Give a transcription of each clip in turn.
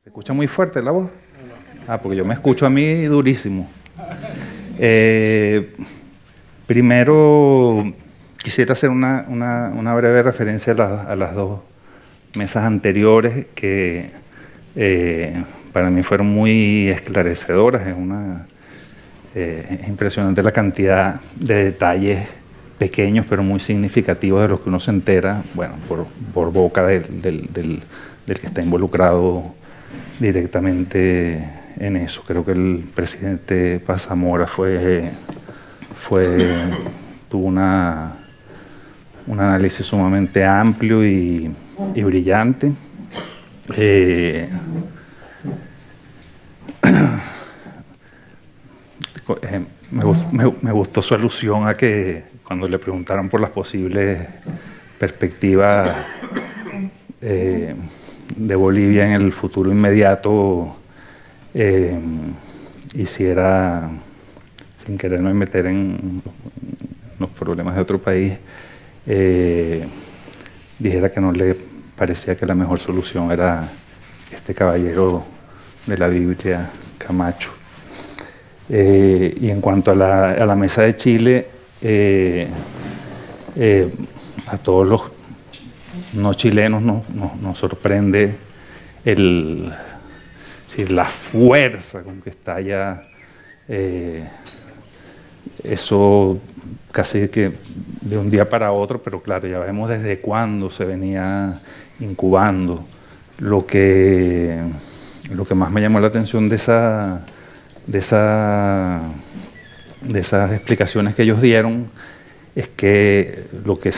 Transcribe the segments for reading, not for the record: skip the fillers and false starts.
¿Se escucha muy fuerte la voz? Ah, porque yo me escucho a mí durísimo. Primero, quisiera hacer una breve referencia a las dos mesas anteriores que para mí fueron muy esclarecedoras. Es impresionante la cantidad de detalles pequeños pero muy significativos de los que uno se entera, bueno, por boca del que está involucrado directamente en eso. Creo que el presidente Paz Zamora tuvo un análisis sumamente amplio y brillante. Me gustó su alusión a que cuando le preguntaron por las posibles perspectivas de Bolivia en el futuro inmediato, hiciera, sin quererme meter en los problemas de otro país, dijera que no le parecía que la mejor solución era este caballero de la Biblia, Camacho. Y en cuanto a la mesa de Chile, a todos los no chilenos nos sorprende la fuerza con que estalla eso casi que de un día para otro, pero claro, ya vemos desde cuándo se venía incubando. Lo que más me llamó la atención de esas explicaciones que ellos dieron es que lo que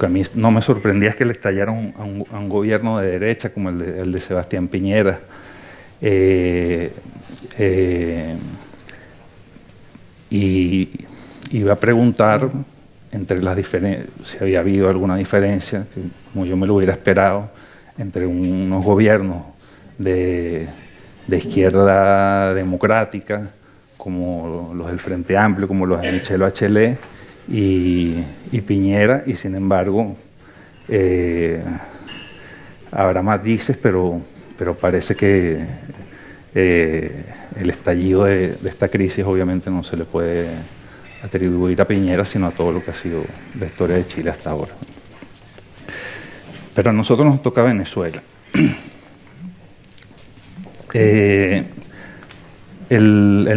a mí no me sorprendía es que le estallaron a un gobierno de derecha como el de Sebastián Piñera. Y iba a preguntar entre las si había habido alguna diferencia, que como yo me lo hubiera esperado, entre unos gobiernos de izquierda democrática, como los del Frente Amplio, como los de Michelle Bachelet y Piñera, y sin embargo habrá matices, pero parece que el estallido de esta crisis obviamente no se le puede atribuir a Piñera, sino a todo lo que ha sido la historia de Chile hasta ahora. Pero a nosotros nos toca Venezuela. El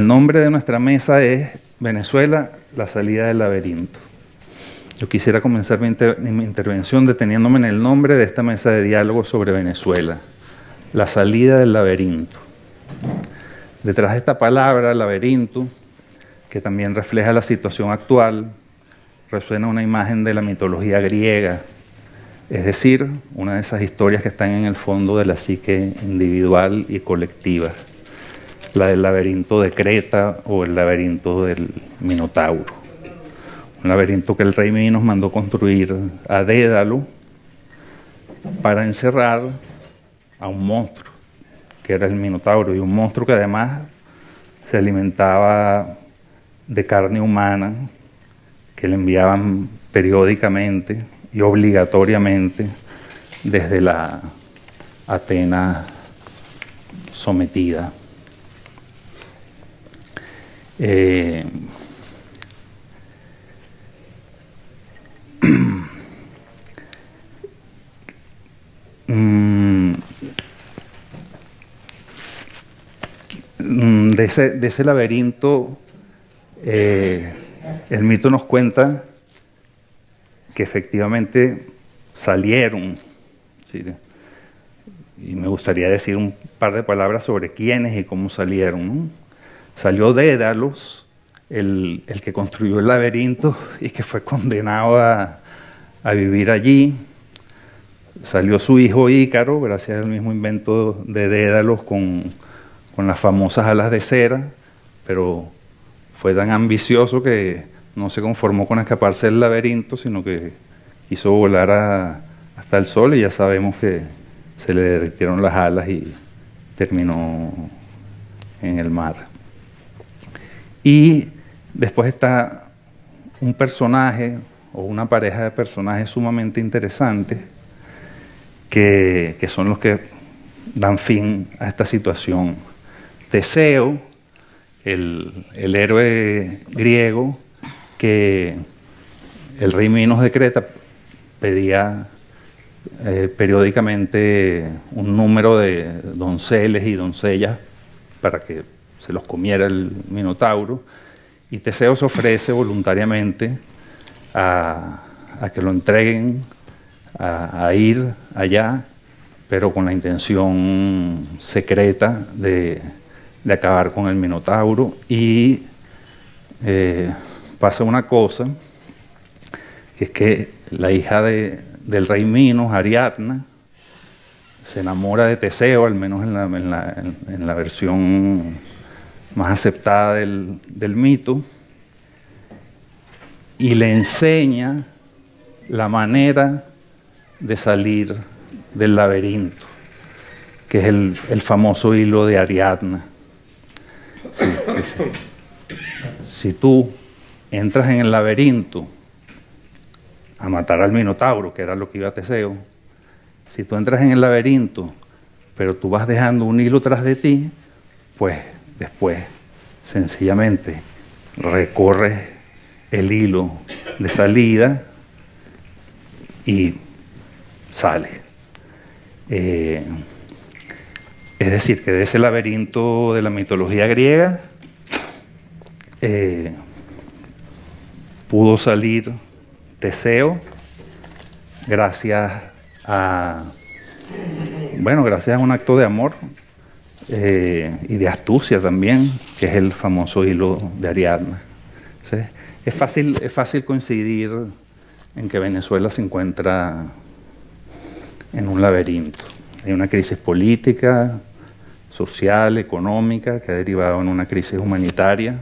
nombre de nuestra mesa es Venezuela, la salida del laberinto. Yo quisiera comenzar mi intervención deteniéndome en el nombre de esta mesa de diálogo sobre Venezuela, la salida del laberinto. Detrás de esta palabra, laberinto, que también refleja la situación actual, resuena una imagen de la mitología griega, es decir, una de esas historias que están en el fondo de la psique individual y colectiva, la del laberinto de Creta o el laberinto del Minotauro. Un laberinto que el rey Minos mandó construir a Dédalo para encerrar a un monstruo, que era el Minotauro, y un monstruo que además se alimentaba de carne humana, que le enviaban periódicamente y obligatoriamente desde la Atenas sometida. De ese laberinto, el mito nos cuenta que efectivamente salieron, ¿sí? Y me gustaría decir un par de palabras sobre quiénes y cómo salieron, ¿no? Salió Dédalos, el que construyó el laberinto y que fue condenado a vivir allí. Salió su hijo Ícaro, gracias al mismo invento de Dédalos con las famosas alas de cera, pero fue tan ambicioso que no se conformó con escaparse del laberinto, sino que quiso volar hasta el sol, y ya sabemos que se le derritieron las alas y terminó en el mar. Y después está un personaje o una pareja de personajes sumamente interesantes que son los que dan fin a esta situación. Teseo, el héroe griego que el rey Minos de Creta pedía periódicamente un número de donceles y doncellas para que se los comiera el Minotauro, y Teseo se ofrece voluntariamente a que lo entreguen, a ir allá, pero con la intención secreta de acabar con el Minotauro. Y pasa una cosa, que es que la hija del rey Minos, Ariadna, se enamora de Teseo, al menos en la versión más aceptada del mito, y le enseña la manera de salir del laberinto, que es el famoso hilo de Ariadna. Sí, dice, si tú entras en el laberinto a matar al Minotauro, que era lo que iba a Teseo, si tú entras en el laberinto, pero tú vas dejando un hilo tras de ti, pues después sencillamente recorres el hilo de salida y sale. Es decir, que de ese laberinto de la mitología griega pudo salir Teseo gracias a un acto de amor y de astucia también, que es el famoso hilo de Ariadna. ¿Sí? Es fácil coincidir en que Venezuela se encuentra en un laberinto. Hay una crisis política, social, económica, que ha derivado en una crisis humanitaria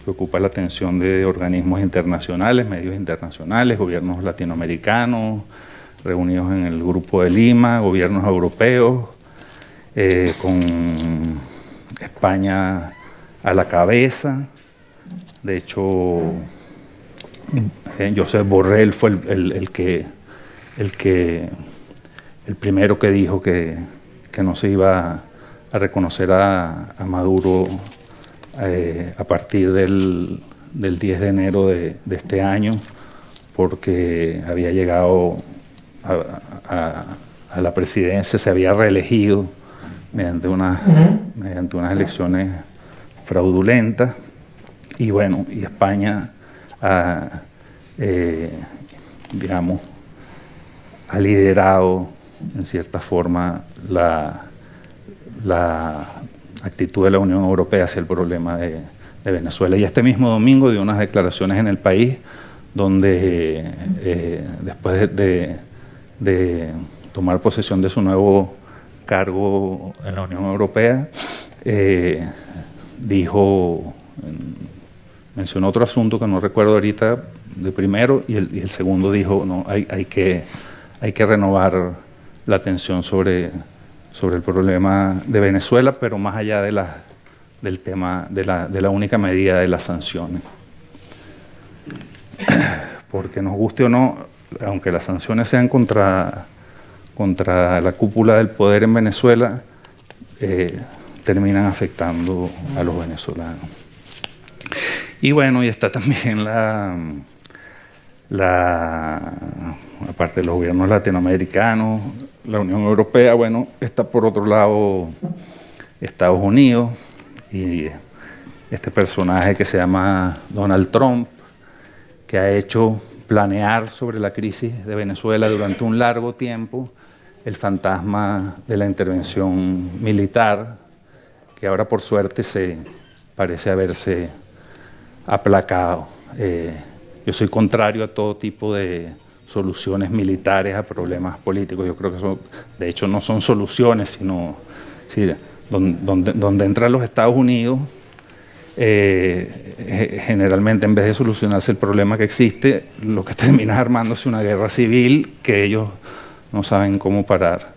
que ocupa la atención de organismos internacionales, medios internacionales, gobiernos latinoamericanos, reunidos en el Grupo de Lima, gobiernos europeos, con España a la cabeza. De hecho, Josep Borrell fue el primero que dijo que no se iba a reconocer a Maduro a partir del 10 de enero de este año, porque había llegado a la presidencia, se había reelegido mediante unas elecciones fraudulentas, y bueno, y España digamos, ha liderado en cierta forma la actitud de la Unión Europea hacia el problema de Venezuela. Y este mismo domingo dio unas declaraciones en El País donde después de tomar posesión de su nuevo cargo en la Unión Europea, mencionó otro asunto que no recuerdo ahorita de primero, y el segundo dijo, no, hay que renovar la atención sobre el problema de Venezuela, pero más allá del tema de la única medida de las sanciones. Porque nos guste o no, aunque las sanciones sean contra la cúpula del poder en Venezuela, terminan afectando a los venezolanos. Y bueno, y está también aparte de los gobiernos latinoamericanos, la Unión Europea, bueno, está por otro lado Estados Unidos, y este personaje que se llama Donald Trump, que ha hecho planear sobre la crisis de Venezuela durante un largo tiempo el fantasma de la intervención militar, que ahora por suerte parece haberse aplacado. Yo soy contrario a todo tipo de soluciones militares a problemas políticos. Yo creo que de hecho no son soluciones, sino donde entran los Estados Unidos, generalmente en vez de solucionarse el problema que existe, lo que termina es armándose una guerra civil que ellos no saben cómo parar.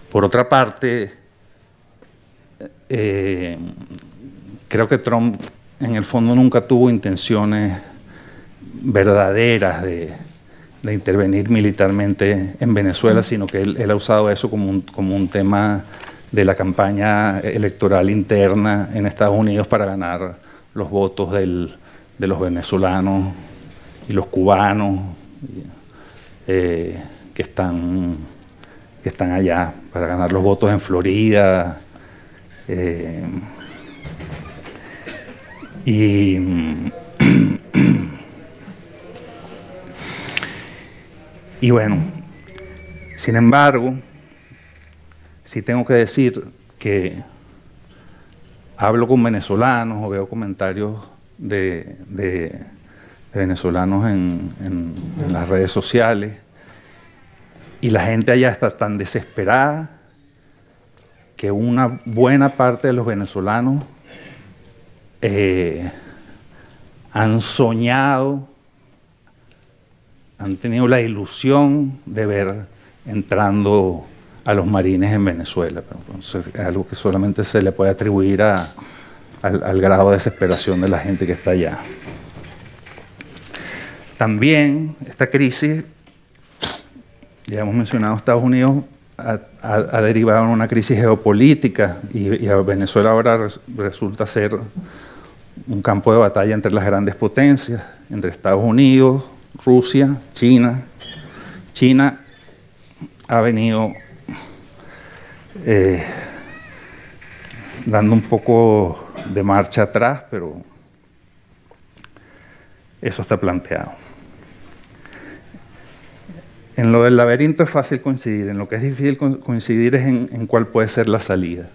Por otra parte, creo que Trump en el fondo nunca tuvo intenciones verdaderas intervenir militarmente en Venezuela, sino que él ha usado eso como un tema de la campaña electoral interna en Estados Unidos para ganar los votos de los venezolanos y los cubanos que están allá, para ganar los votos Florida. Y bueno, sin embargo, sí tengo que decir que hablo con venezolanos o veo comentarios de venezolanos en las redes sociales, y la gente allá está tan desesperada que una buena parte de los venezolanos han soñado, han tenido la ilusión de ver entrando a los marines en Venezuela. Entonces, es algo que solamente se le puede atribuir al grado de desesperación de la gente que está allá. También esta crisis, ya hemos mencionado, Estados Unidos ha derivado en una crisis geopolítica, y a Venezuela ahora resulta ser un campo de batalla entre las grandes potencias, entre Estados Unidos, Rusia, China. China ha venido dando un poco de marcha atrás, pero eso está planteado. En lo del laberinto es fácil coincidir, en lo que es difícil coincidir es en cuál puede ser la salida.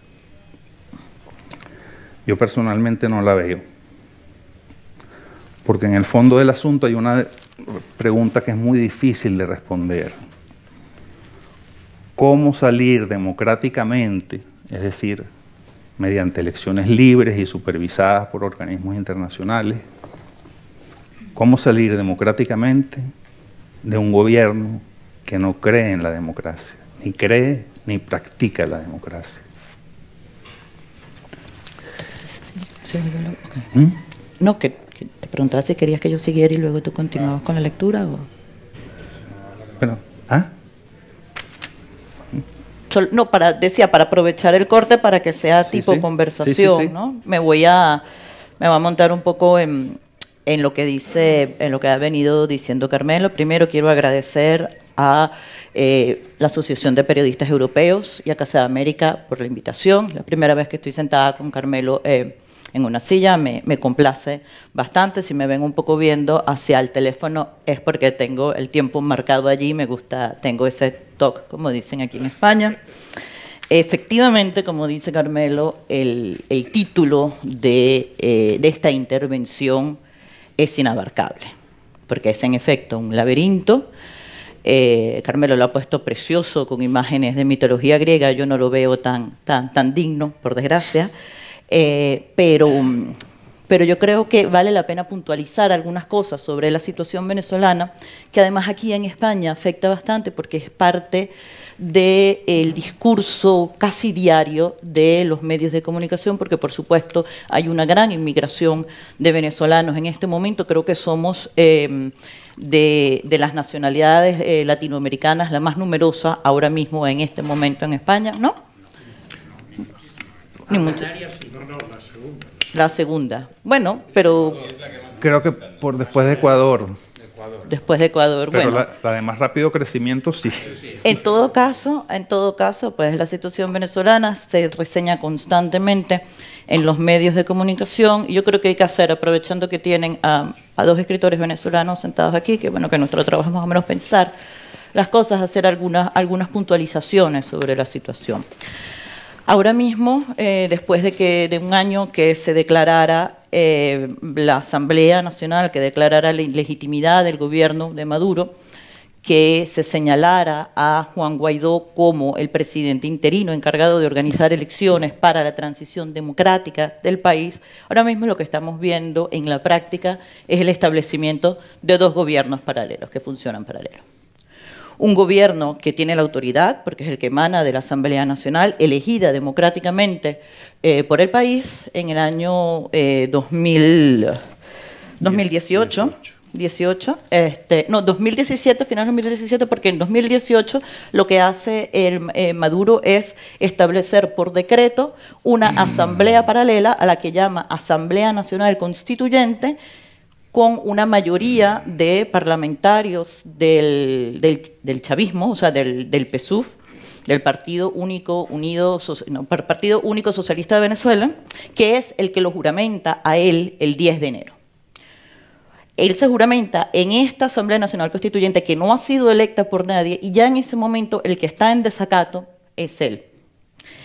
Yo personalmente no la veo, porque en el fondo del asunto hay una pregunta que es muy difícil de responder. ¿Cómo salir democráticamente, es decir, mediante elecciones libres y supervisadas por organismos internacionales, cómo salir democráticamente de un gobierno que no cree en la democracia, ni cree ni practica la democracia? No, que te preguntaba si querías que yo siguiera y luego tú continuabas con la lectura. ¿O? Pero, ¿ah? No, decía, para aprovechar el corte para que sea tipo conversación, ¿no? Me voy a montar un poco en lo que dice, en lo que ha venido diciendo Carmelo. Primero quiero agradecer a la Asociación de Periodistas Europeos y a Casa de América por la invitación. La primera vez que estoy sentada con Carmelo en una silla, me complace bastante. Si me ven un poco viendo hacia el teléfono es porque tengo el tiempo marcado allí, me gusta, tengo ese toque, como dicen aquí en España. Efectivamente, como dice Carmelo, el título de esta intervención es inabarcable, porque es en efecto un laberinto. Carmelo lo ha puesto precioso con imágenes de mitología griega, yo no lo veo tan digno, por desgracia. Pero yo creo que vale la pena puntualizar algunas cosas sobre la situación venezolana, que además aquí en España afecta bastante porque es parte del discurso casi diario de los medios de comunicación, porque por supuesto hay una gran inmigración de venezolanos en este momento. Creo que somos de las nacionalidades latinoamericanas la más numerosa ahora mismo en este momento en España, ¿no? Ni mucho. No, la segunda. La segunda. Bueno, pero... Creo que por después de Ecuador. Después de Ecuador, pero bueno. La de más rápido crecimiento, sí. En todo caso, pues la situación venezolana se reseña constantemente en los medios de comunicación, y yo creo que hay que hacer, aprovechando que tienen a dos escritores venezolanos sentados aquí, que bueno, que nuestro trabajo es más o menos pensar las cosas, hacer algunas puntualizaciones sobre la situación. Ahora mismo, después de un año que se declarara la Asamblea Nacional, que declarara la ilegitimidad del gobierno de Maduro, que se señalara a Juan Guaidó como el presidente interino encargado de organizar elecciones para la transición democrática del país, ahora mismo lo que estamos viendo en la práctica es el establecimiento de dos gobiernos paralelos que funcionan paralelos. Un gobierno que tiene la autoridad, porque es el que emana de la Asamblea Nacional, elegida democráticamente por el país en el año 2018, 18, no, 2017, final de 2017, porque en 2018 lo que hace Maduro es establecer por decreto una asamblea paralela a la que llama Asamblea Nacional Constituyente, con una mayoría de parlamentarios del chavismo, o sea, del PSUV, del Partido Único Partido Único Socialista de Venezuela, que es el que lo juramenta a él el 10 de enero. Él se juramenta en esta Asamblea Nacional Constituyente, que no ha sido electa por nadie, y ya en ese momento el que está en desacato es él.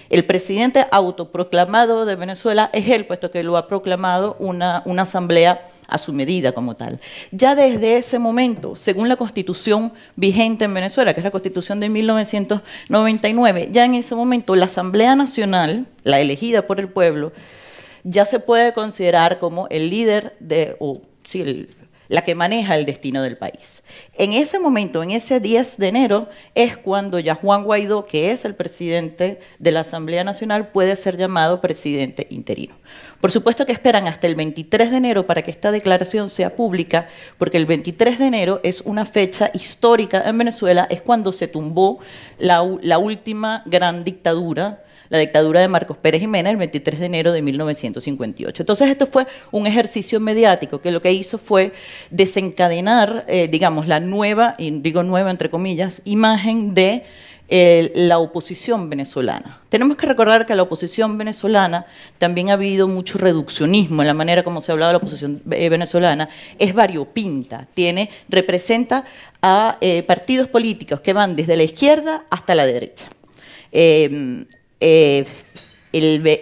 El presidente autoproclamado de Venezuela es él, puesto que lo ha proclamado una asamblea a su medida como tal. Ya desde ese momento, según la Constitución vigente en Venezuela, que es la Constitución de 1999, ya en ese momento la Asamblea Nacional, la elegida por el pueblo, ya se puede considerar como el líder la que maneja el destino del país. En ese momento, en ese 10 de enero, es cuando ya Juan Guaidó, que es el presidente de la Asamblea Nacional, puede ser llamado presidente interino. Por supuesto que esperan hasta el 23 de enero para que esta declaración sea pública, porque el 23 de enero es una fecha histórica en Venezuela, es cuando se tumbó la última gran dictadura, la dictadura de Marcos Pérez Jiménez, el 23 de enero de 1958. Entonces, esto fue un ejercicio mediático que lo que hizo fue desencadenar, digamos, la nueva, y digo nueva entre comillas, imagen de la oposición venezolana. Tenemos que recordar que la oposición venezolana también ha habido mucho reduccionismo en la manera como se ha hablado de la oposición venezolana, es variopinta, representa a partidos políticos que van desde la izquierda hasta la derecha.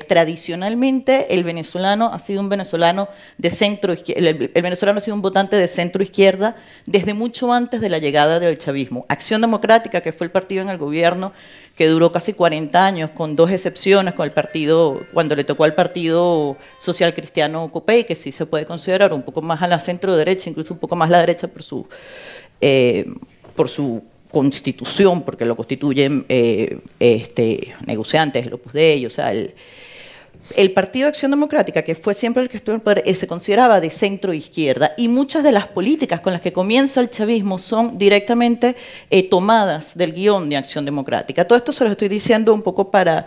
Tradicionalmente el venezolano ha sido un venezolano de centro izquierda, el venezolano ha sido un votante de centro izquierda desde mucho antes de la llegada del chavismo. Acción Democrática, que fue el partido en el gobierno que duró casi 40 años, con dos excepciones, con el partido, cuando le tocó al Partido Social Cristiano Copey, que sí se puede considerar un poco más a la centro derecha, incluso un poco más a la derecha por su constitución, porque lo constituyen negociantes, el Opus Dei, o sea, el Partido de Acción Democrática, que fue siempre el que estuvo en el poder, se consideraba de centro izquierda, y muchas de las políticas con las que comienza el chavismo son directamente tomadas del guión de Acción Democrática. Todo esto se lo estoy diciendo un poco para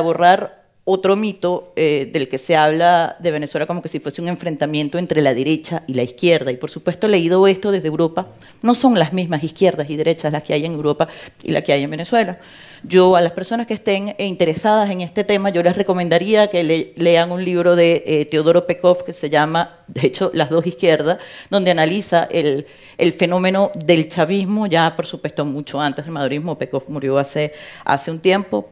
borrar otro mito del que se habla de Venezuela como que si fuese un enfrentamiento entre la derecha y la izquierda. Y por supuesto, leído esto desde Europa, no son las mismas izquierdas y derechas las que hay en Europa y las que hay en Venezuela. Yo, a las personas que estén interesadas en este tema, yo les recomendaría que lean un libro de Teodoro Pekov que se llama, de hecho, Las dos izquierdas, donde analiza el fenómeno del chavismo, ya por supuesto mucho antes del madurismo. Pekov murió hace un tiempo,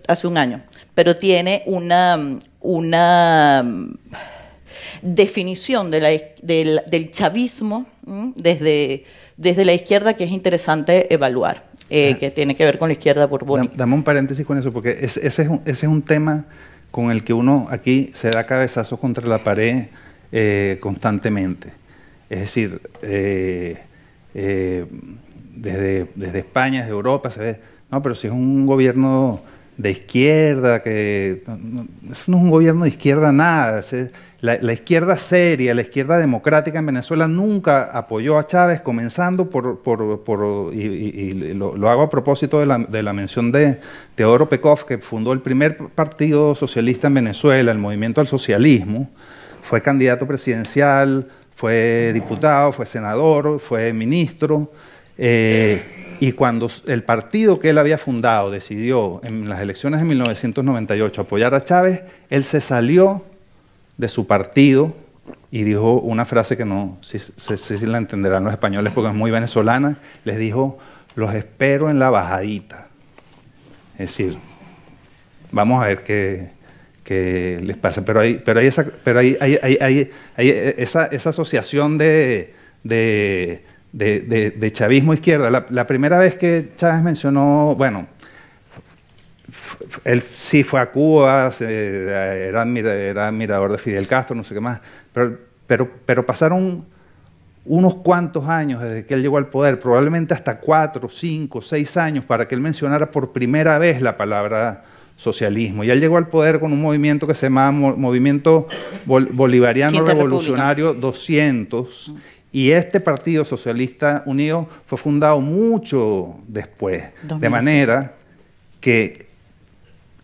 hace un año, pero tiene una definición del chavismo desde la izquierda que es interesante evaluar. Que tiene que ver con la izquierda borbónica. Dame un paréntesis con eso, porque ese es un tema con el que uno aquí se da cabezazos contra la pared constantemente. Es decir, desde España, desde Europa, se ve, no, pero si es un gobierno de izquierda, que eso no es un gobierno de izquierda nada. La izquierda seria, la izquierda democrática en Venezuela nunca apoyó a Chávez, comenzando y lo hago a propósito de la mención de Teodoro Pekov, que fundó el primer partido socialista en Venezuela, el Movimiento al Socialismo, fue candidato presidencial, fue diputado, fue senador, fue ministro, y cuando el partido que él había fundado decidió en las elecciones de 1998 apoyar a Chávez, él se salió de su partido y dijo una frase que no sé si la entenderán los españoles porque es muy venezolana. Les dijo: los espero en la bajadita. Es decir, vamos a ver qué les pasa. Pero hay esa asociación de chavismo izquierda. La primera vez que Chávez mencionó, bueno, él sí fue a Cuba, era admirador de Fidel Castro, no sé qué más, pero pasaron unos cuantos años desde que él llegó al poder, probablemente hasta 4, 5, 6 años, para que él mencionara por primera vez la palabra socialismo. Y él llegó al poder con un movimiento que se llamaba Movimiento Bolivariano Quinta Revolucionario 200, y este Partido Socialista Unido fue fundado mucho después, 2007. de manera que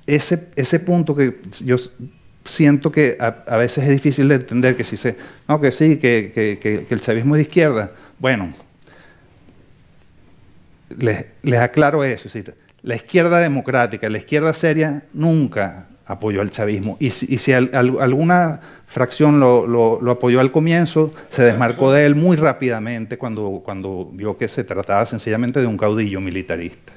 ese punto que yo siento que a veces es difícil de entender, que si no, que sí, que el chavismo es de izquierda. Bueno, les aclaro eso, ¿sí? La izquierda democrática, la izquierda seria, nunca apoyó al chavismo. Y si alguna fracción lo apoyó al comienzo, se desmarcó de él muy rápidamente cuando vio que se trataba sencillamente de un caudillo militarista.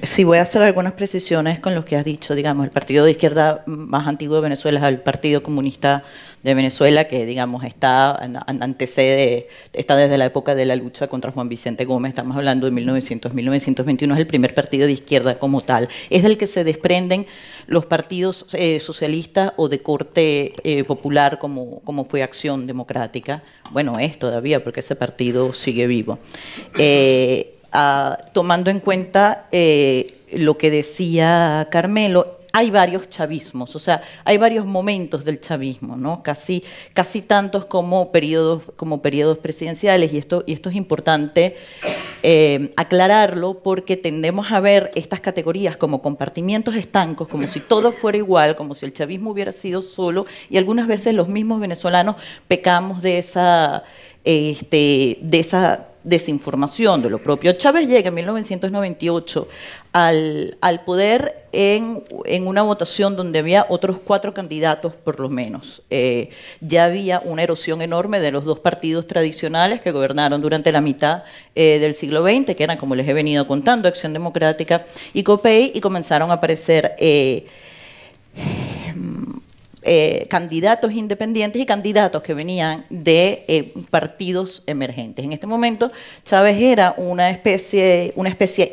Sí, voy a hacer algunas precisiones con lo que has dicho. Digamos, el partido de izquierda más antiguo de Venezuela es el Partido Comunista de Venezuela, que, digamos, antecede, está desde la época de la lucha contra Juan Vicente Gómez. Estamos hablando de 1900-1921, es el primer partido de izquierda como tal. Es del que se desprenden los partidos socialistas o de corte popular, como fue Acción Democrática. Bueno, es todavía, porque ese partido sigue vivo. Tomando en cuenta lo que decía Carmelo, hay varios chavismos, o sea, hay varios momentos del chavismo, ¿no? Casi tantos como periodos presidenciales, y esto es importante aclararlo, porque tendemos a ver estas categorías como compartimientos estancos, como si todo fuera igual, como si el chavismo hubiera sido solo, y algunas veces los mismos venezolanos pecamos de esa desinformación de lo propio. Chávez llega en 1998 al poder en una votación donde había otros 4 candidatos por lo menos. Ya había una erosión enorme de los 2 partidos tradicionales que gobernaron durante la mitad del siglo XX, que eran, como les he venido contando, Acción Democrática y COPEI, y comenzaron a aparecer candidatos independientes y candidatos que venían de partidos emergentes. En este momento, Chávez era una especie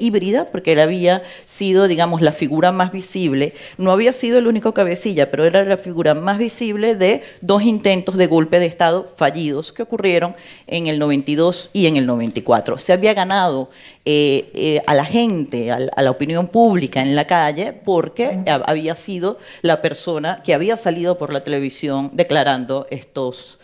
híbrida, porque él había sido, digamos, la figura más visible, no había sido el único cabecilla, pero era la figura más visible de 2 intentos de golpe de Estado fallidos que ocurrieron en el 92 y en el 94. Se había ganado a la gente, a la opinión pública en la calle, porque había sido la persona que había salido por la televisión declarando estos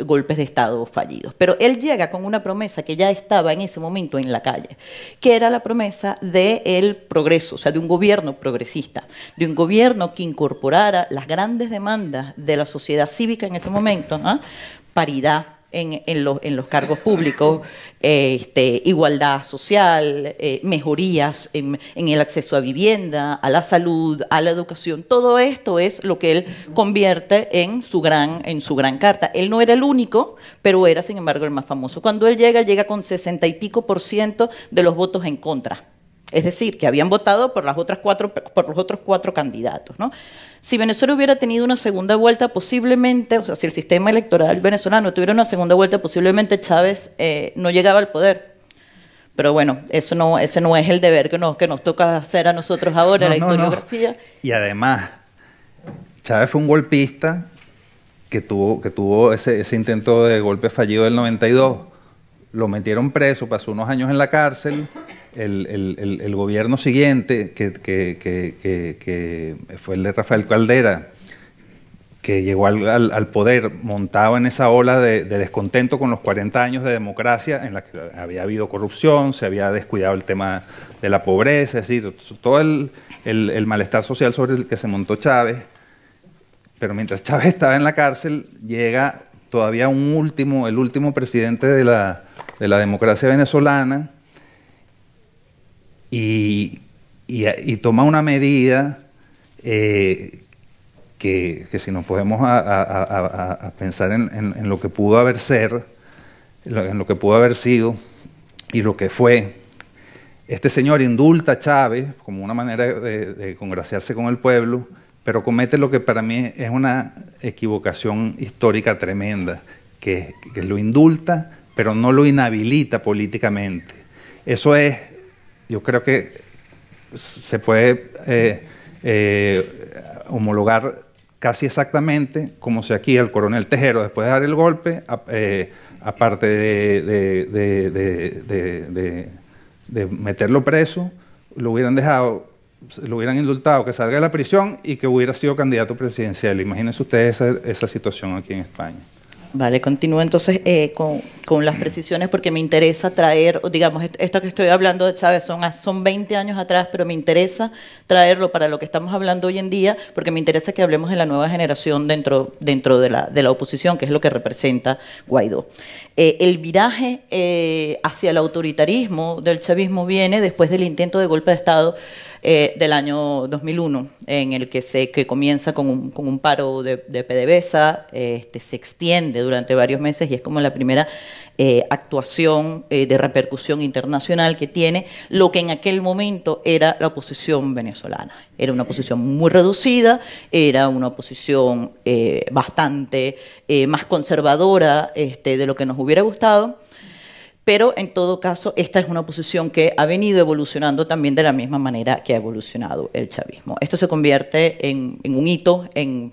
golpes de Estado fallidos. Pero él llega con una promesa que ya estaba en ese momento en la calle, que era la promesa del progreso, o sea, de un gobierno progresista, de un gobierno que incorporara las grandes demandas de la sociedad cívica en ese momento, paridad en los cargos públicos, igualdad social, mejorías en el acceso a vivienda, a la salud, a la educación. Todo esto es lo que él convierte en su gran carta. Él no era el único, pero era, sin embargo, el más famoso. Cuando él llega con 60 y pico % de los votos en contra. Es decir, que habían votado por los otros 4 candidatos, ¿no? Si Venezuela hubiera tenido una segunda vuelta, posiblemente, o sea, si el sistema electoral venezolano tuviera una segunda vuelta, posiblemente Chávez no llegaba al poder. Pero bueno, ese no es el deber que nos toca hacer a nosotros ahora, la historiografía. No. Y además, Chávez fue un golpista que tuvo ese intento de golpe fallido del 92. Lo metieron preso, pasó unos años en la cárcel. El gobierno siguiente, que fue el de Rafael Caldera, que llegó al poder montado en esa ola de descontento con los 40 años de democracia, en la que había habido corrupción, se había descuidado el tema de la pobreza, es decir, todo el malestar social sobre el que se montó Chávez. Pero mientras Chávez estaba en la cárcel, llega todavía el último presidente de la democracia venezolana, y toma una medida que si nos podemos a pensar en lo que pudo haber en lo que pudo haber sido y lo que fue, este señor indulta a Chávez como una manera de congraciarse con el pueblo, pero comete lo que para mí es una equivocación histórica tremenda, que lo indulta, pero no lo inhabilita políticamente. Eso es, yo creo que se puede homologar casi exactamente como si aquí el coronel Tejero, después de dar el golpe, aparte de meterlo preso, lo hubieran dejado lo hubieran indultado, que salga de la prisión y que hubiera sido candidato presidencial. Imagínense ustedes esa situación aquí en España. Vale, continúo entonces con las precisiones porque me interesa traer, digamos, esto que estoy hablando de Chávez son 20 años atrás, pero me interesa traerlo para lo que estamos hablando hoy en día, porque me interesa que hablemos de la nueva generación dentro de la oposición, que es lo que representa Guaidó. El viraje hacia el autoritarismo del chavismo viene después del intento de golpe de Estado del año 2001, en el que comienza con un paro de PDVSA, se extiende durante varios meses y es como la primera actuación de repercusión internacional que tiene lo que en aquel momento era la oposición venezolana. Era una oposición muy reducida, era una oposición bastante más conservadora de lo que nos hubiera gustado. Pero en todo caso, esta es una oposición que ha venido evolucionando también de la misma manera que ha evolucionado el chavismo. Esto se convierte en un hito,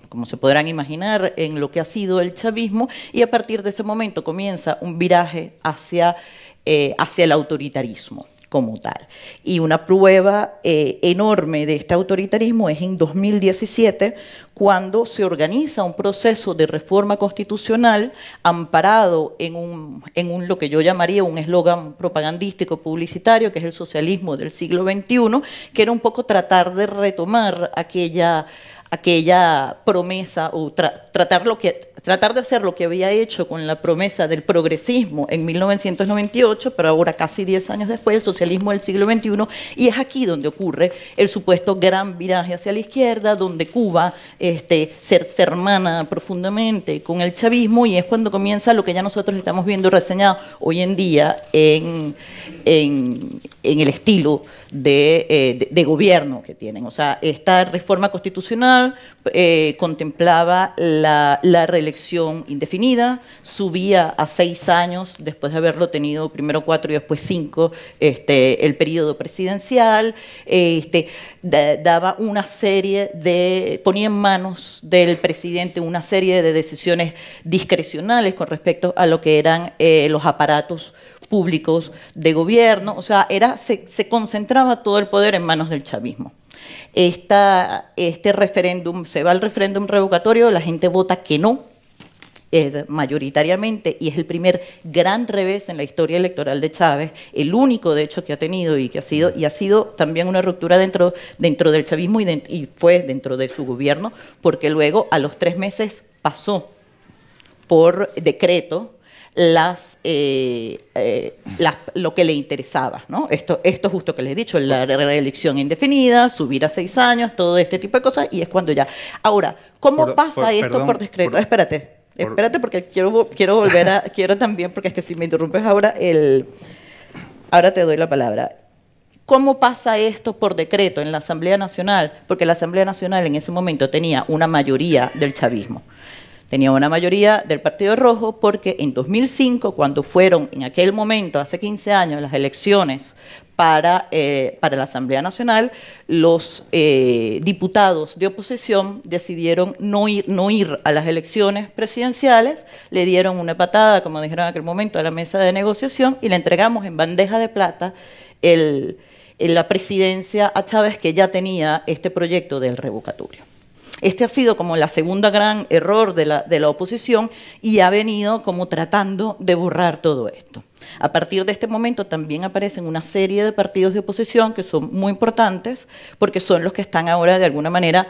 como se podrán imaginar, en lo que ha sido el chavismo, y a partir de ese momento comienza un viraje hacia el autoritarismo como tal. Y una prueba enorme de este autoritarismo es en 2017, cuando se organiza un proceso de reforma constitucional amparado en lo que yo llamaría un eslogan propagandístico publicitario, que es el socialismo del siglo XXI, que era un poco tratar de retomar aquella promesa o tratar de hacer lo que había hecho con la promesa del progresismo en 1998, pero ahora casi 10 años después, el socialismo del siglo XXI, y es aquí donde ocurre el supuesto gran viraje hacia la izquierda, donde Cuba se hermana profundamente con el chavismo, y es cuando comienza lo que ya nosotros estamos viendo reseñado hoy en día en el estilo de gobierno que tienen. O sea, esta reforma constitucional contemplaba la reelección indefinida, subía a 6 años después de haberlo tenido primero 4 y después 5 el periodo presidencial, daba una serie ponía en manos del presidente una serie de decisiones discrecionales con respecto a lo que eran los aparatos públicos de gobierno. O sea, se concentraba todo el poder en manos del chavismo. Este referéndum, se va al referéndum revocatorio, la gente vota que no, mayoritariamente, y es el primer gran revés en la historia electoral de Chávez, el único de hecho que ha tenido y ha sido también una ruptura dentro del chavismo y fue dentro de su gobierno, porque luego a los 3 meses pasó por decreto lo que le interesaba, ¿no? Esto justo que les he dicho, la reelección indefinida, subir a 6 años, todo este tipo de cosas, y es cuando ya. Ahora, ¿cómo pasa esto por decreto? Espérate, porque quiero volver quiero también, porque es que si me interrumpes ahora te doy la palabra. ¿Cómo pasa esto por decreto en la Asamblea Nacional? Porque la Asamblea Nacional en ese momento tenía una mayoría del chavismo. Tenía una mayoría del Partido Rojo porque en 2005, cuando fueron en aquel momento, hace 15 años, las elecciones para la Asamblea Nacional, los diputados de oposición decidieron no ir a las elecciones presidenciales, le dieron una patada, como dijeron en aquel momento, a la mesa de negociación y le entregamos en bandeja de plata la presidencia a Chávez, que ya tenía este proyecto del revocatorio. Este ha sido como la segunda gran error de la oposición y ha venido como tratando de borrar todo esto. A partir de este momento también aparecen una serie de partidos de oposición que son muy importantes porque son los que están ahora de alguna manera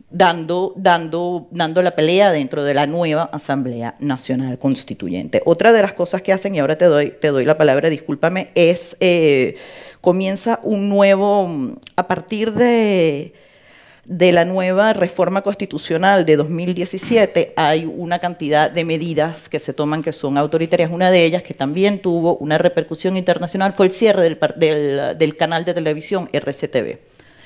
dando la pelea dentro de la nueva Asamblea Nacional Constituyente. Otra de las cosas que hacen, y ahora te doy la palabra, discúlpame, es comienza un nuevo, a partir de la nueva reforma constitucional de 2017 hay una cantidad de medidas que se toman que son autoritarias. Una de ellas, que también tuvo una repercusión internacional, fue el cierre del canal de televisión RCTV.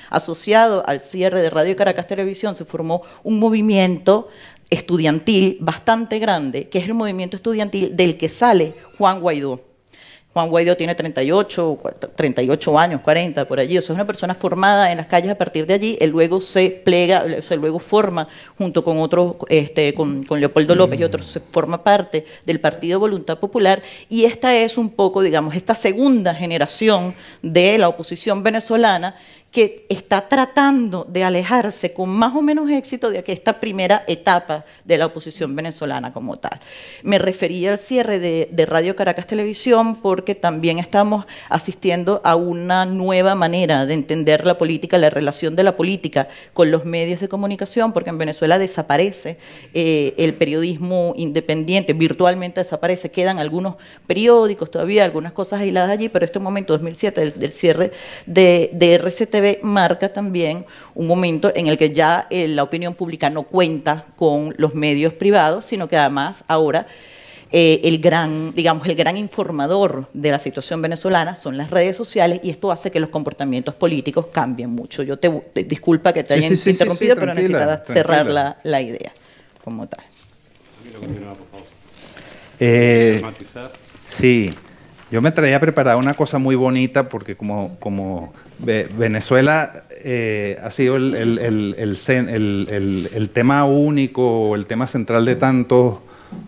Asociado al cierre de Radio Caracas Televisión se formó un movimiento estudiantil bastante grande, que es el movimiento estudiantil del que sale Juan Guaidó. Juan Guaidó tiene 38 años, 40, por allí. O sea, es una persona formada en las calles a partir de allí. Él luego se plega, o sea, luego forma, junto con otros, con Leopoldo López y otros, se forma parte del Partido Voluntad Popular. Y esta es un poco, digamos, esta segunda generación de la oposición venezolana que está tratando de alejarse con más o menos éxito de esta primera etapa de la oposición venezolana como tal. Me refería al cierre de Radio Caracas Televisión porque también estamos asistiendo a una nueva manera de entender la política, la relación de la política con los medios de comunicación, porque en Venezuela desaparece el periodismo independiente, virtualmente desaparece, quedan algunos periódicos todavía, algunas cosas aisladas allí, pero este momento, 2007, del cierre de RCTV, marca también un momento en el que ya la opinión pública no cuenta con los medios privados, sino que además ahora el gran informador de la situación venezolana son las redes sociales, y esto hace que los comportamientos políticos cambien mucho. Yo disculpa que te haya interrumpido, pero necesitaba cerrar la idea como tal. Sí. Yo me traía preparada una cosa muy bonita porque como Venezuela ha sido el tema único, el tema central de tantos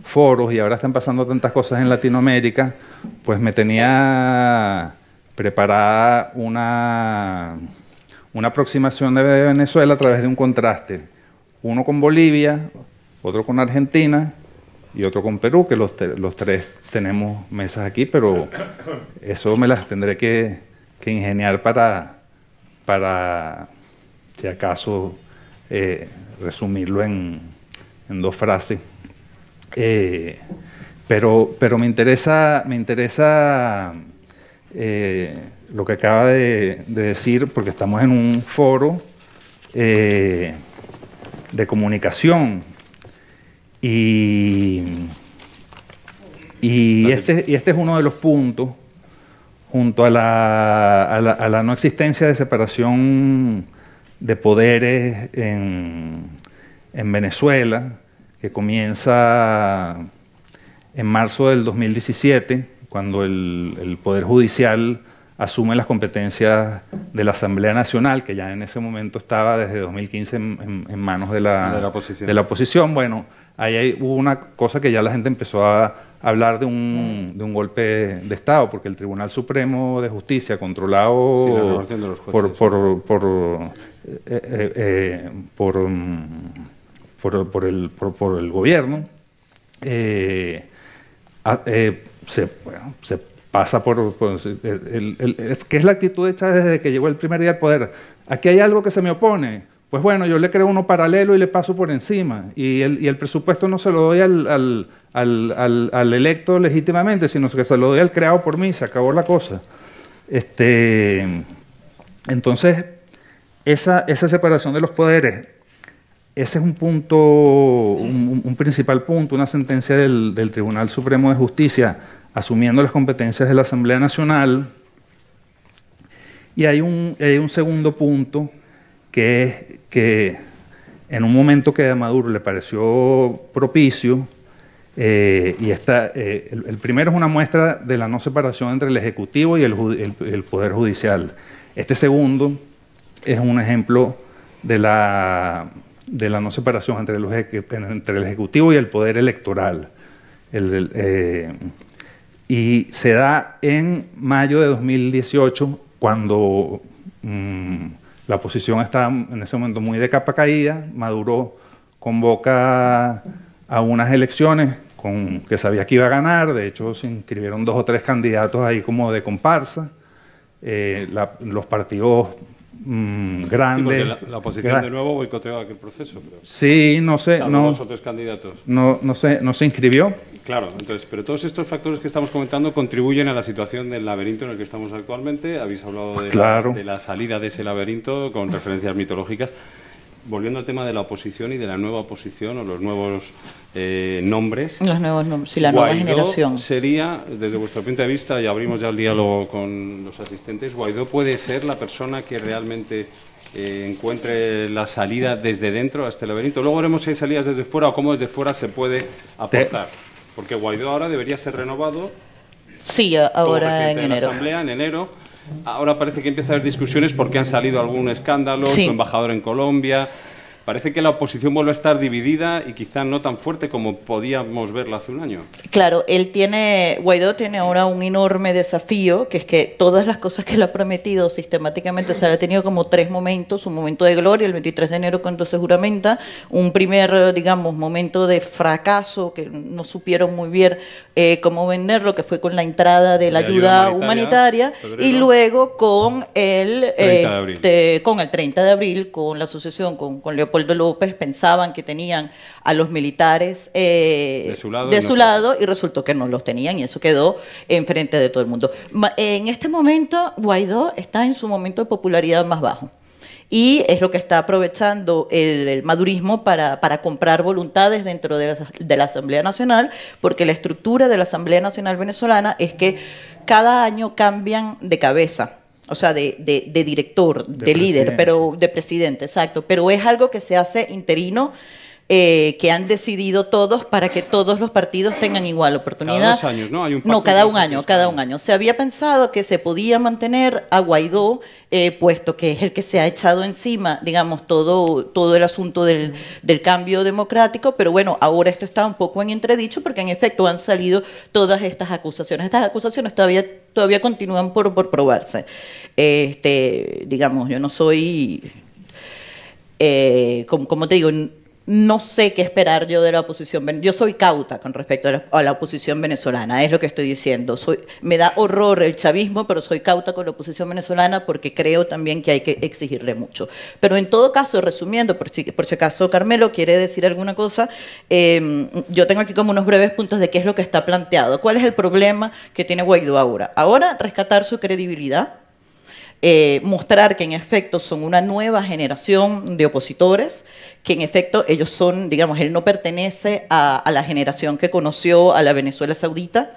foros, y ahora están pasando tantas cosas en Latinoamérica, pues me tenía preparada una aproximación de Venezuela a través de un contraste. Uno con Bolivia, otro con Argentina y otro con Perú, que los tres tenemos mesas aquí, pero eso me las tendré que ingeniar para si acaso, resumirlo en 2 frases. Pero me interesa lo que acaba de decir, porque estamos en un foro de comunicación. Y este es uno de los puntos, junto a la no existencia de separación de poderes en Venezuela, que comienza en marzo del 2017, cuando el Poder Judicial asume las competencias de la Asamblea Nacional, que ya en ese momento estaba desde 2015 en manos de la oposición. Bueno, ahí hubo una cosa que ya la gente empezó a hablar de un golpe de Estado, porque el Tribunal Supremo de Justicia, controlado por el gobierno, se pasa que es la actitud hecha desde que llegó el primer día al poder. Aquí hay algo que se me opone, pues bueno, yo le creo uno paralelo y le paso por encima, y el presupuesto no se lo doy al electo legítimamente, sino que se lo doy al creado por mí, se acabó la cosa. Entonces, esa separación de los poderes, ese es un punto, un principal punto, una sentencia del Tribunal Supremo de Justicia asumiendo las competencias de la Asamblea Nacional. Y hay un segundo punto, que es que en un momento que a Maduro le pareció propicio, el primero es una muestra de la no separación entre el Ejecutivo y el Poder Judicial. Este segundo es un ejemplo de la no separación entre el Ejecutivo y el Poder Electoral. Y se da en mayo de 2018, cuando la oposición está en ese momento muy de capa caída. Maduro convoca a unas elecciones que sabía que iba a ganar. De hecho, se inscribieron 2 o 3 candidatos ahí como de comparsa. Los partidos grandes. Sí, la oposición de nuevo boicoteó aquel proceso. Pero, sí, no sé. No, 2 o 3 candidatos. No se inscribió. Claro, entonces, pero todos estos factores que estamos comentando contribuyen a la situación del laberinto en el que estamos actualmente. Habéis hablado de la salida de ese laberinto con referencias mitológicas. Volviendo al tema de la oposición y de la nueva oposición o los nuevos nombres. Los nuevos nombres, sí, la nueva generación. Sería, desde vuestro punto de vista, y abrimos ya el diálogo con los asistentes, ¿Guaidó puede ser la persona que realmente encuentre la salida desde dentro a este laberinto? Luego veremos si hay salidas desde fuera o cómo desde fuera se puede aportar. Porque Guaidó ahora debería ser renovado Sí, ahora en enero. De la Asamblea en enero. Ahora parece que empieza a haber discusiones porque han salido algún escándalo, sí. Su embajador en Colombia. Parece que la oposición vuelve a estar dividida y quizá no tan fuerte como podíamos verla hace un año. Claro, Guaidó tiene ahora un enorme desafío, que es que todas las cosas que él ha prometido sistemáticamente, o sea, él ha tenido como 3 momentos: un momento de gloria, el 23 de enero cuando se juramenta, un primer, digamos, momento de fracaso, que no supieron muy bien cómo venderlo, que fue con la entrada de la ayuda humanitaria y luego con el 30 de abril, con la asociación, con Leopoldo López, pensaban que tenían a los militares de su lado y resultó que no los tenían y eso quedó enfrente de todo el mundo. En este momento Guaidó está en su momento de popularidad más bajo. Y es lo que está aprovechando el madurismo para comprar voluntades dentro de la Asamblea Nacional, porque la estructura de la Asamblea Nacional venezolana es que cada año cambian de cabeza. O sea, de director, de líder, pero de presidente, exacto. Pero es algo que se hace interino, que han decidido todos para que todos los partidos tengan igual oportunidad. Cada 2 años, ¿no? Hay un no, cada un año. Se había pensado que se podía mantener a Guaidó, puesto que es el que se ha echado encima, digamos, todo el asunto del cambio democrático, pero bueno, ahora esto está un poco en entredicho porque en efecto han salido todas estas acusaciones. Estas acusaciones todavía continúan por probarse. Digamos, yo no soy, como te digo, no sé qué esperar yo de la oposición. Yo soy cauta con respecto a la oposición venezolana, es lo que estoy diciendo. Me da horror el chavismo, pero soy cauta con la oposición venezolana porque creo también que hay que exigirle mucho. Pero en todo caso, resumiendo, por si acaso Carmelo quiere decir alguna cosa, yo tengo aquí como unos breves puntos de qué es lo que está planteado. ¿Cuál es el problema que tiene Guaidó ahora? Ahora, rescatar su credibilidad. Mostrar que en efecto son una nueva generación de opositores, que en efecto ellos son, digamos, él no pertenece a la generación que conoció a la Venezuela saudita,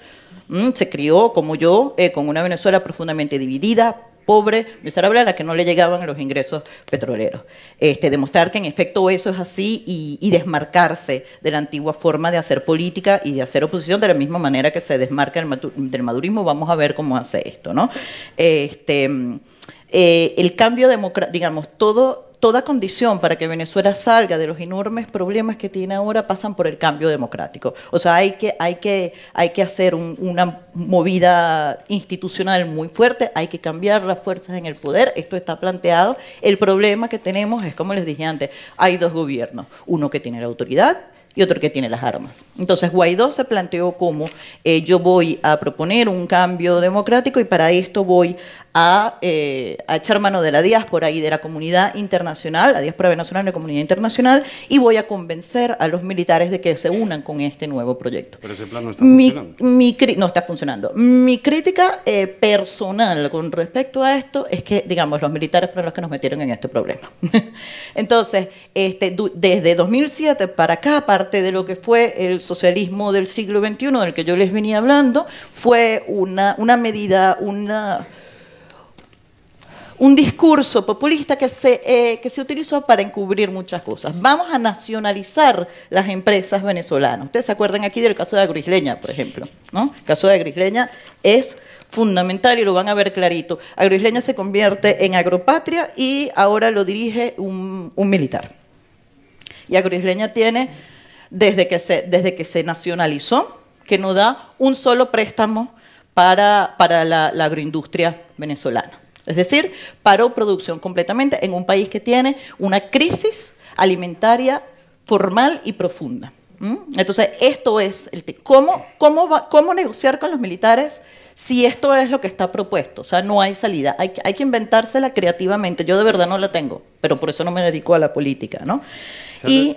se crió como yo, con una Venezuela profundamente dividida, pobre, miserable, a la que no le llegaban los ingresos petroleros. Demostrar que en efecto eso es así y desmarcarse de la antigua forma de hacer política y de hacer oposición de la misma manera que se desmarca del madurismo. Vamos a ver cómo hace esto, ¿no? El cambio democrático, digamos, toda condición para que Venezuela salga de los enormes problemas que tiene ahora pasan por el cambio democrático. O sea, hay que hacer una movida institucional muy fuerte, hay que cambiar las fuerzas en el poder, esto está planteado. El problema que tenemos es, como les dije antes, hay 2 gobiernos, uno que tiene la autoridad y otro que tiene las armas. Entonces Guaidó se planteó como yo voy a proponer un cambio democrático y para esto voy a echar mano de la diáspora y de la comunidad internacional, la diáspora venezolana y la comunidad internacional, y voy a convencer a los militares de que se unan con este nuevo proyecto. Pero ese plan no está funcionando. No está funcionando. Mi crítica personal con respecto a esto es que, digamos, los militares fueron los que nos metieron en este problema. Entonces, desde 2007 para acá, aparte de lo que fue el socialismo del siglo XXI, del que yo les venía hablando, fue una medida, un discurso populista que se utilizó para encubrir muchas cosas. Vamos a nacionalizar las empresas venezolanas. Ustedes se acuerdan aquí del caso de Agroisleña, por ejemplo, ¿no? El caso de Agroisleña es fundamental y lo van a ver clarito. Agroisleña se convierte en Agropatria y ahora lo dirige un militar. Y Agroisleña tiene, desde que se nacionalizó, que no da un solo préstamo para la agroindustria venezolana. Es decir, paró producción completamente en un país que tiene una crisis alimentaria formal y profunda. Entonces, esto es ¿cómo negociar con los militares si esto es lo que está propuesto? O sea, no hay salida. Hay que inventársela creativamente. Yo de verdad no la tengo, pero por eso no me dedico a la política, ¿no? Y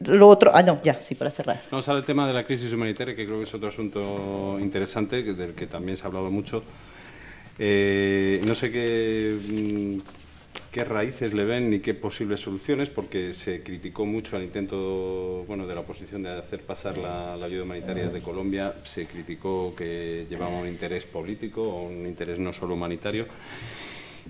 lo otro, sí, para cerrar. Vamos al tema de la crisis humanitaria, que creo que es otro asunto interesante, del que también se ha hablado mucho. No sé qué raíces le ven ni qué posibles soluciones, porque se criticó mucho al intento de la oposición de hacer pasar la ayuda humanitaria desde Colombia. Se criticó que llevaba un interés político o un interés no solo humanitario.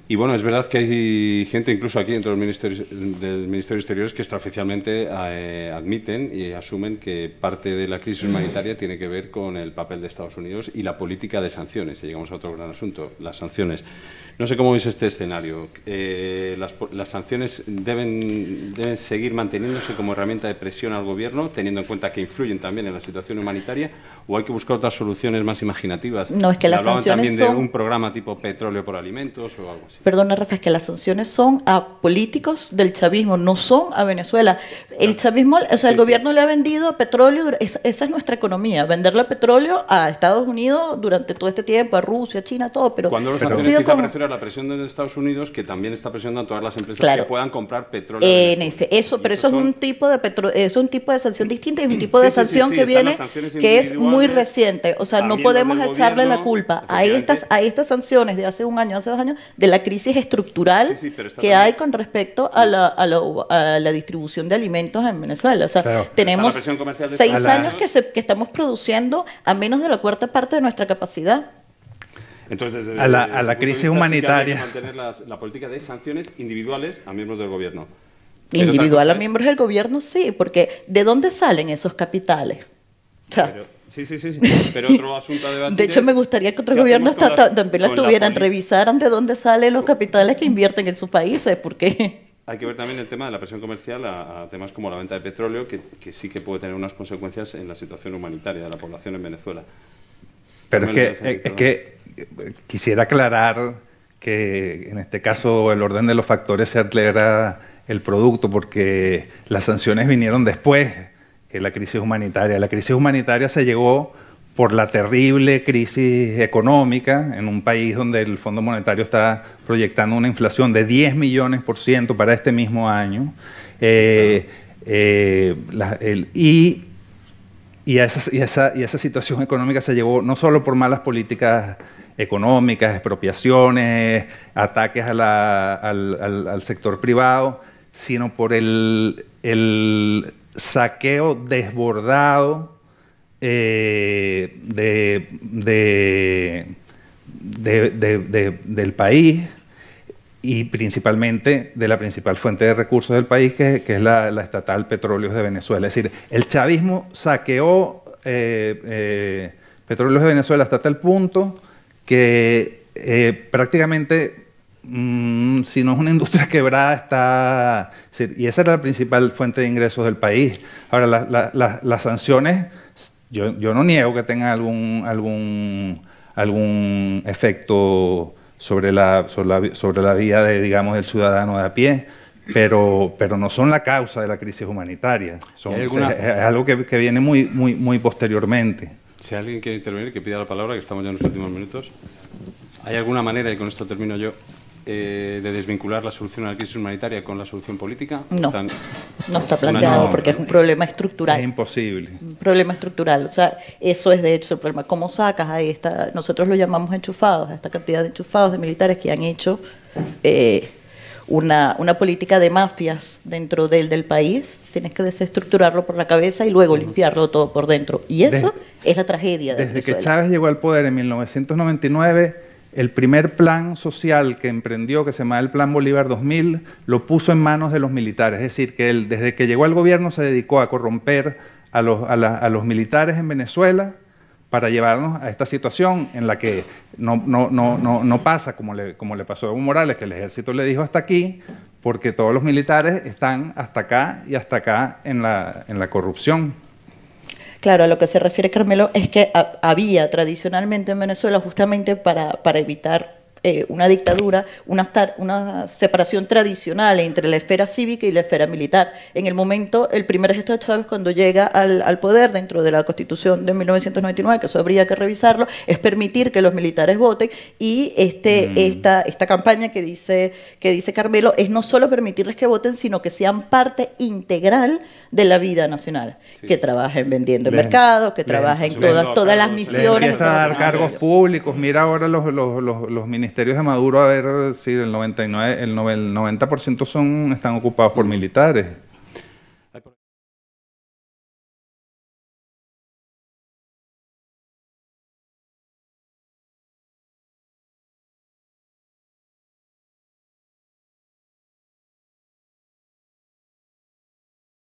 Y bueno, es verdad que hay gente, incluso aquí dentro del Ministerio de Exteriores, que extraoficialmente admiten y asumen que parte de la crisis humanitaria tiene que ver con el papel de Estados Unidos y la política de sanciones. Y llegamos a otro gran asunto, las sanciones. No sé cómo veis este escenario. ¿Las sanciones deben seguir manteniéndose como herramienta de presión al gobierno, teniendo en cuenta que influyen también en la situación humanitaria, o hay que buscar otras soluciones más imaginativas? No, es que las sanciones también son... de un programa tipo petróleo por alimentos o algo así. Perdona, Rafa, es que las sanciones son a políticos del chavismo, no son a Venezuela. El chavismo, o sea, el gobierno le ha vendido petróleo, esa es nuestra economía, venderle petróleo a Estados Unidos durante todo este tiempo, a Rusia, a China, todo, pero... Cuando las sanciones quizá prefiero a la presión de Estados Unidos, que también está presionando a todas las empresas que puedan comprar petróleo. Pero eso es un tipo de es un tipo de sanción distinta y es un tipo de sanción que viene, que es muy reciente. O sea, no podemos echarle la culpa a estas sanciones de hace un año, hace 2 años, de la crisis estructural que hay con respecto a la distribución de alimentos en Venezuela. O sea, tenemos 6 años que estamos produciendo a menos de la cuarta parte de nuestra capacidad. Entonces, a la crisis humanitaria. Sí, hay que mantener la política de sanciones individuales a miembros del gobierno. Individual a miembros del gobierno, sí, porque ¿de dónde salen esos capitales? O sea, sí, pero otro asunto a debatir. De hecho, me gustaría que otros gobiernos también lo tuvieran, revisaran de dónde salen los capitales que invierten en sus países, porque... Hay que ver también el tema de la presión comercial a temas como la venta de petróleo, que sí que puede tener unas consecuencias en la situación humanitaria de la población en Venezuela. Pero es que quisiera aclarar que en este caso el orden de los factores se acelera el producto, porque las sanciones vinieron después que la crisis humanitaria. La crisis humanitaria se llegó por la terrible crisis económica en un país donde el Fondo Monetario está proyectando una inflación de 10 millones% para este mismo año. Y esa situación económica se llevó no solo por malas políticas económicas, expropiaciones, ataques al sector privado, sino por el saqueo desbordado del país y principalmente de la principal fuente de recursos del país, que es la estatal Petróleos de Venezuela. Es decir, el chavismo saqueó Petróleos de Venezuela hasta tal punto que prácticamente, si no es una industria quebrada, está... Y esa era la principal fuente de ingresos del país. Ahora, las sanciones, yo no niego que tengan algún efecto sobre la vida digamos, del ciudadano de a pie, pero no son la causa de la crisis humanitaria. Es algo que viene muy posteriormente. Si alguien quiere intervenir, que pida la palabra, que estamos ya en los últimos minutos. ¿Hay alguna manera, y con esto termino yo, de desvincular la solución a la crisis humanitaria con la solución política? No, no está planteado porque es un problema estructural. Es imposible. Un problema estructural, o sea, eso es de hecho el problema. ¿Cómo sacas ahí nosotros lo llamamos enchufados, a esta cantidad de enchufados de militares que han hecho una política de mafias dentro del país? Tienes que desestructurarlo por la cabeza y luego limpiarlo todo por dentro. Y eso es la tragedia de Venezuela. Desde que Chávez llegó al poder en 1999, el primer plan social que emprendió, que se llama el Plan Bolívar 2000, lo puso en manos de los militares. Es decir, que él, desde que llegó al gobierno, se dedicó a corromper a los militares en Venezuela para llevarnos a esta situación en la que no pasa como le pasó a Evo Morales, que el ejército le dijo hasta aquí, porque todos los militares están hasta acá y hasta acá en la corrupción. Claro, a lo que se refiere Carmelo es que había tradicionalmente en Venezuela, justamente para evitar una dictadura, una separación tradicional entre la esfera cívica y la esfera militar. En el momento, el primer gesto de Chávez cuando llega al poder dentro de la Constitución de 1999, que eso habría que revisarlo, es permitir que los militares voten, y esta campaña que dice Carmelo es no solo permitirles que voten, sino que sean parte integral de la vida nacional, que trabajen vendiendo en mercados, que trabajen todas las misiones. Empieza a dar cargos públicos. Mira ahora los ministerios de Maduro, a ver si el 90% están ocupados por militares.